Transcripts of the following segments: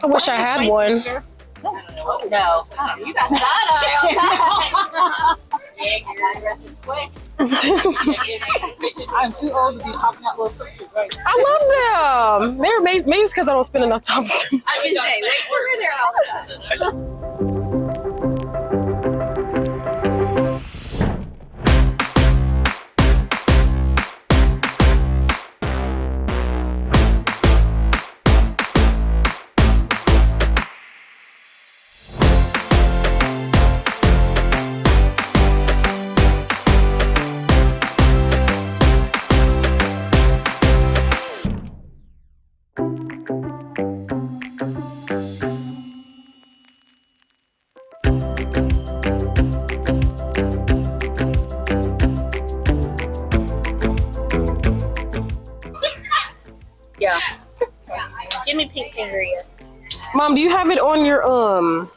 I wish I had one. No. You got side eye on that. Yeah, your dress is quick. I'm too old to be popping out little sisters, right? I love them. They're amazing. Maybe it's because I don't spend enough time with them. I didn't say, we're there all the time. Yeah. Give me pink finger yet. Mom, do you have it on your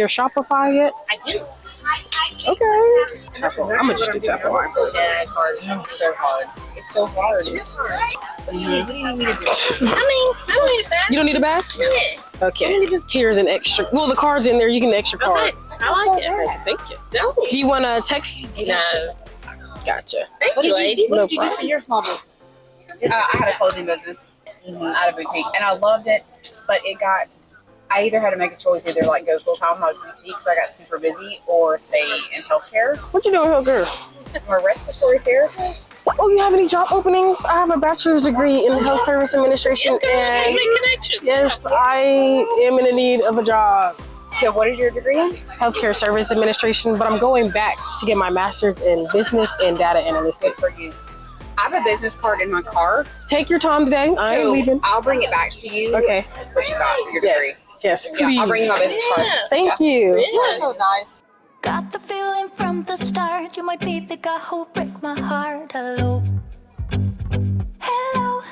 Shopify yet? I do. Okay. I'm gonna just do Shopify. Yeah, it's hard. It's so hard. It's so hard. It's hard. What do you need me to do? I don't need a bag. You don't need a bag? Yeah. Okay. Here's an extra. Well, the card's in there. You get an extra card. Okay. I like it. Thank you. No. Do you want to text? No. Gotcha. Thank you, lady. What did you do for your small business? I had a clothing business at a boutique, and I loved it, but I either had to make a choice, either like go full time on a boutique because I got super busy, or stay in healthcare. What you doing, girl? I'm a respiratory therapist. Oh, you have any job openings? I have a bachelor's degree in health service administration, and yes, I am in need of a job. So what is your degree in? Healthcare service administration, but I'm going back to get my master's in business and data Good analytics. for you. I have a business card in my car. Take your time today. I ain't leaving. I'll bring it back to you. Okay. What you got? Your degree. Yes, please. Yeah, I'll bring you my business card. Thank you. You're so nice. Got the feeling from the start you might be the guy who'll break my heart. Hello, hello.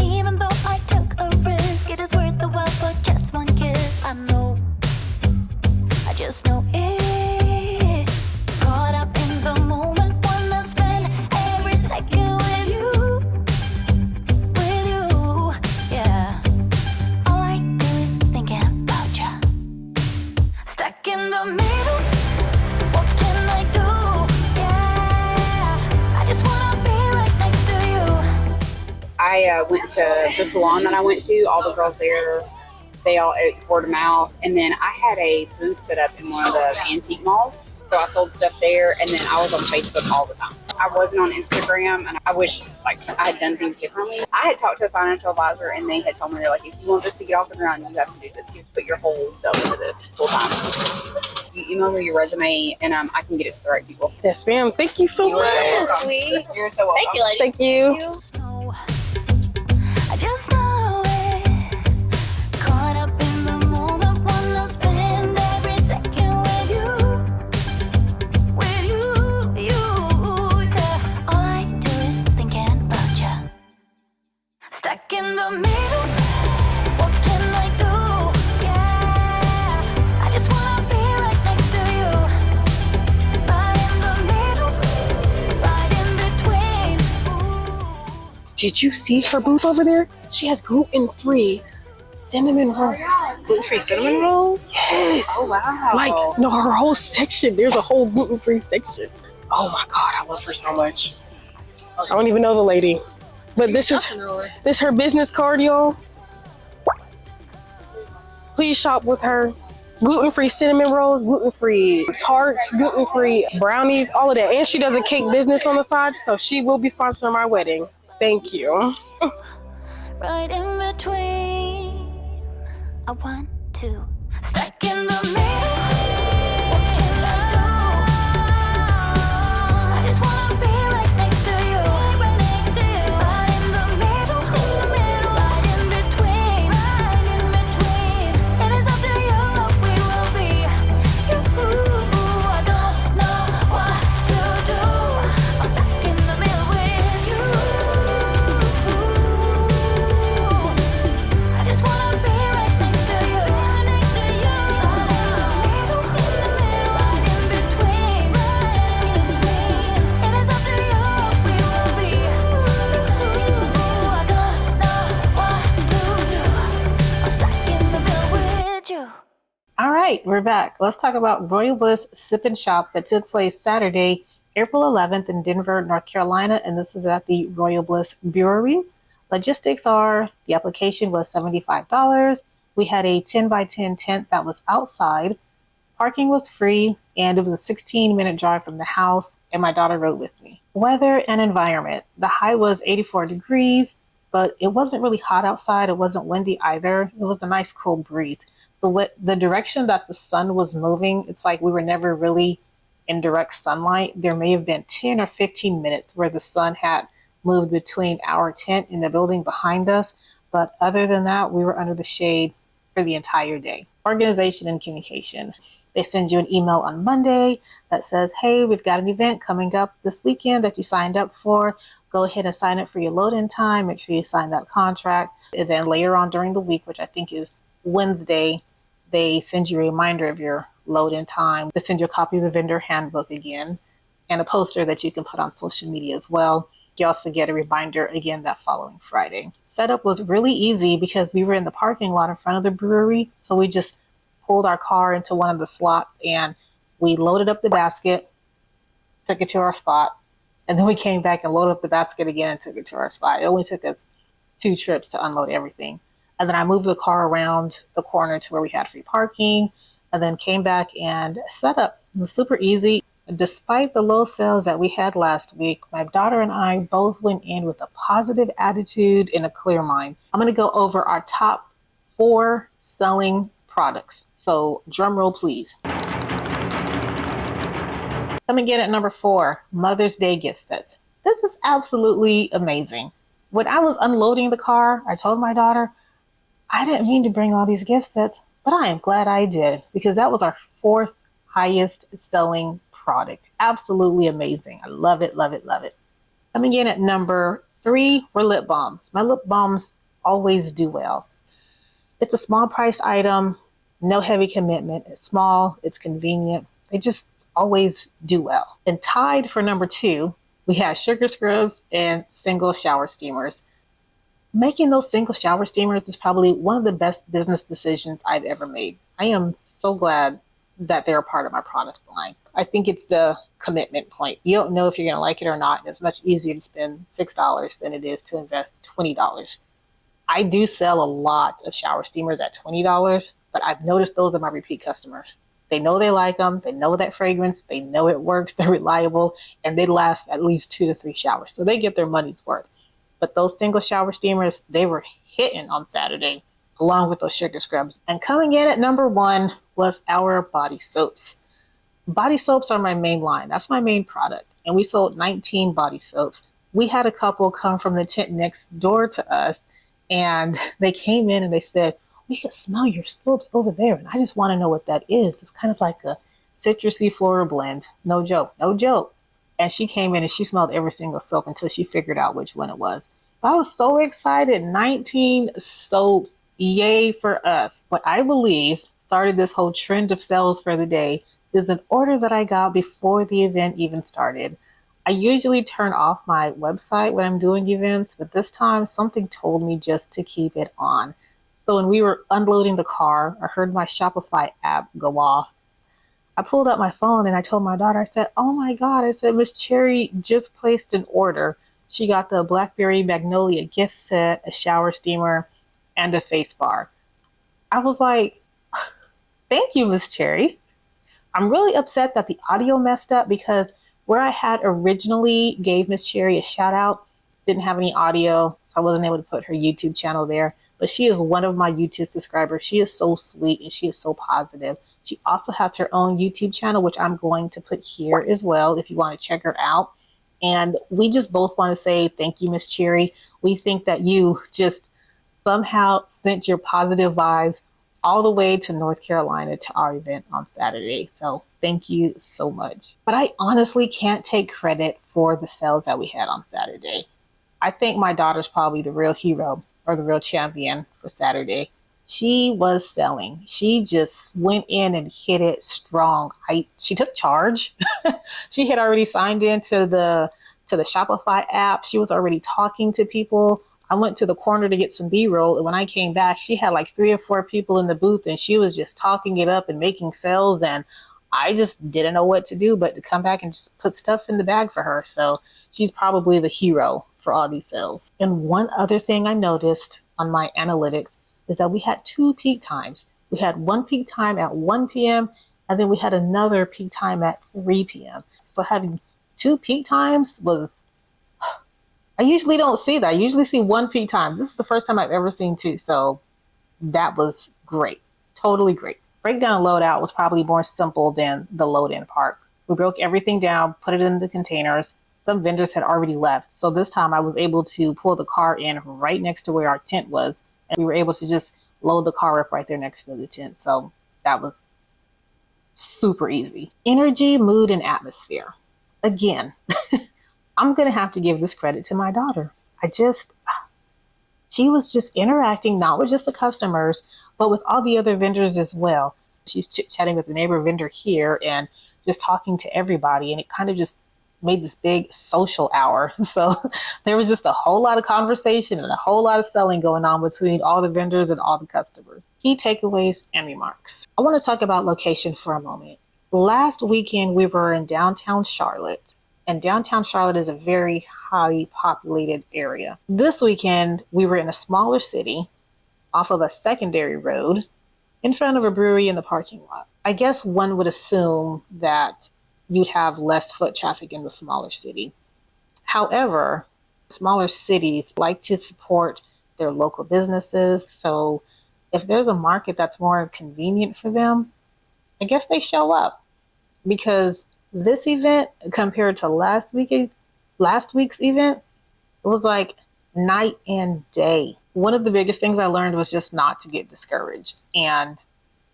Even though I took a risk, it is worth the while for just one kiss. I know, I just know it. Caught up in the moment, wanna spend every second with you, yeah. All I do is thinking about you. Stuck in the middle, what can I do? Yeah, I just wanna be right next to you. I went to the salon that I went to. All the girls there, they all word of mouth. And then I had a booth set up in one of the antique malls. So I sold stuff there, and then I was on Facebook all the time. I wasn't on Instagram, and I wish I had done things differently. I had talked to a financial advisor, and they had told me, they're like, if you want this to get off the ground, you have to do this. You have to put your whole self into this full time. You email me your resume, and I can get it to the right people. Yes, ma'am. Thank you so much. So sweet. You're so welcome. Thank you, lady. Thank you. I just know it. Caught up in the moment, wanna spend every second with you, yeah. All I do is thinking about you. Stuck in the middle, what can I do? Yeah, I just wanna be right next to you. Right in the middle, right in between. Did you see her booth over there? She has gluten-free cinnamon rolls. Gluten-free cinnamon rolls? Yes. Oh, wow. Like, no, her whole section. There's a whole gluten-free section. Oh my God, I love her so much. I don't even know the lady, but this is her business card, y'all. Please shop with her. Gluten-free cinnamon rolls, gluten-free tarts, gluten-free brownies, all of that. And she does a cake business on the side, so she will be sponsoring my wedding. Thank you. Right in between, I want to. Stuck in the middle, what can I do? I just wanna be right next to you, right next to you. Right in the middle, right in between, it is up to you what we will be. I don't know what to do. I'm stuck in the middle with you. I just wanna be right next to you. right, we're back. Let's talk about Royal Bliss Sip and Shop that took place Saturday, April 11th in Denver, North Carolina, and this was at the Royal Bliss Brewery. Logistics are the application was $75. We had a 10 by 10 tent that was outside. Parking was free, and it was a 16-minute drive from the house, and my daughter rode with me. Weather and environment. The high was 84 degrees, but it wasn't really hot outside. It wasn't windy either. It was a nice cool breeze. The direction that the sun was moving, it's like we were never really in direct sunlight. There may have been 10 or 15 minutes where the sun had moved between our tent and the building behind us. But other than that, we were under the shade for the entire day. Organization and communication. They send you an email on Monday that says, hey, we've got an event coming up this weekend that you signed up for. Go ahead and sign up for your load-in time. Make sure you sign that contract. And then later on during the week, which I think is Wednesday, they send you a reminder of your load-in time. They send you a copy of the vendor handbook again and a poster that you can put on social media as well. You also get a reminder again that following Friday. Setup was really easy because we were in the parking lot in front of the brewery. So we just pulled our car into one of the slots and we loaded up the basket, took it to our spot, and then we came back and loaded up the basket again and took it to our spot. It only took us 2 trips to unload everything. And then I moved the car around the corner to where we had free parking and then came back and set up. It was super easy. Despite the low sales that we had last week, my daughter and I both went in with a positive attitude and a clear mind. I'm going to go over our top 4 selling products. So drum roll, please. Coming in at number 4, Mother's Day gift sets. This is absolutely amazing. When I was unloading the car, I told my daughter, I didn't mean to bring all these gift sets, but I am glad I did because that was our 4th highest selling product. Absolutely amazing. I love it, love it, love it. Coming in at number 3 were lip balms. My lip balms always do well. It's a small price item, no heavy commitment. It's small, it's convenient. They just always do well. And tied for number 2, we had sugar scrubs and single shower steamers. Making those single shower steamers is probably one of the best business decisions I've ever made. I am so glad that they're a part of my product line. I think it's the commitment point. You don't know if you're going to like it or not. And it's much easier to spend $6 than it is to invest $20. I do sell a lot of shower steamers at $20, but I've noticed those are my repeat customers. They know they like them. They know that fragrance. They know it works. They're reliable, and they last at least 2 to 3 showers. So they get their money's worth. But those single shower steamers, they were hitting on Saturday, along with those sugar scrubs. And coming in at number 1 was our body soaps. Body soaps are my main line. That's my main product. And we sold 19 body soaps. We had a couple come from the tent next door to us, and they came in and they said, we can smell your soaps over there, and I just want to know what that is. It's kind of like a citrusy floral blend. No joke, no joke. And she came in and she smelled every single soap until she figured out which one it was. I was so excited. 19 soaps. Yay for us. What I believe started this whole trend of sales for the day is an order that I got before the event even started. I usually turn off my website when I'm doing events, but this time something told me just to keep it on. So when we were unloading the car, I heard my Shopify app go off. I pulled up my phone and I told my daughter, I said, oh my God, I said, Miss Cherry just placed an order. She got the Blackberry Magnolia gift set, a shower steamer, and a face bar. I was like, thank you, Miss Cherry. I'm really upset that the audio messed up because where I had originally gave Miss Cherry a shout out, didn't have any audio, so I wasn't able to put her YouTube channel there. But she is one of my YouTube subscribers. She is so sweet and she is so positive. She also has her own YouTube channel, which I'm going to put here as well if you want to check her out. And we just both want to say thank you, Miss Cherry. We think that you just somehow sent your positive vibes all the way to North Carolina to our event on Saturday. So thank you so much. But I honestly can't take credit for the sales that we had on Saturday. I think my daughter's probably the real hero or the real champion for Saturday. She was selling. She just went in and hit it strong. She took charge. She had already signed into the Shopify app. She was already talking to people I went to the corner to get some B-roll, and when I came back, she had like 3 or 4 people in the booth, and she was just talking it up and making sales, and I just didn't know what to do but to come back and just put stuff in the bag for her. So she's probably the hero for all these sales. And one other thing I noticed on my analytics is that we had 2 peak times. We had one peak time at 1 p.m. and then we had another peak time at 3 p.m. So having 2 peak times was, I usually don't see that. I usually see 1 peak time. This is the first time I've ever seen 2. So that was great. Totally great. Breakdown loadout was probably more simple than the load in part. We broke everything down, put it in the containers. Some vendors had already left. So this time I was able to pull the car in right next to where our tent was. And we were able to just load the car up right there next to the tent. So that was super easy. Energy, mood, and atmosphere. Again, I'm going to have to give this credit to my daughter. She was just interacting, not with just the customers, but with all the other vendors as well. She's chit-chatting with the neighbor vendor here and just talking to everybody. And it kind of just made this big social hour. So there was just a whole lot of conversation and a whole lot of selling going on between all the vendors and all the customers. Key takeaways and remarks. I want to talk about location for a moment. Last weekend, we were in downtown Charlotte. And downtown Charlotte is a very highly populated area. This weekend, we were in a smaller city off of a secondary road in front of a brewery in the parking lot. I guess one would assume that you'd have less foot traffic in the smaller city. However, smaller cities like to support their local businesses. So if there's a market that's more convenient for them, I guess they show up. Because this event compared to last week's event, it was like night and day. One of the biggest things I learned was just not to get discouraged. And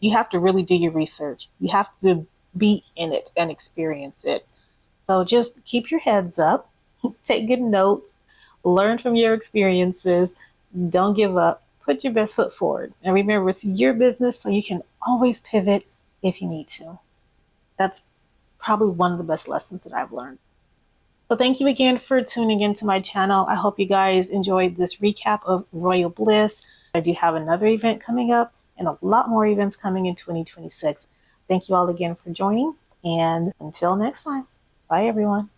you have to really do your research. You have to be in it and experience it. So just keep your heads up, take good notes, learn from your experiences, don't give up, put your best foot forward. And remember, it's your business, so you can always pivot if you need to. That's probably one of the best lessons that I've learned. So thank you again for tuning into my channel. I hope you guys enjoyed this recap of Royal Bliss. I do have another event coming up and a lot more events coming in 2026. Thank you all again for joining, and until next time, bye everyone.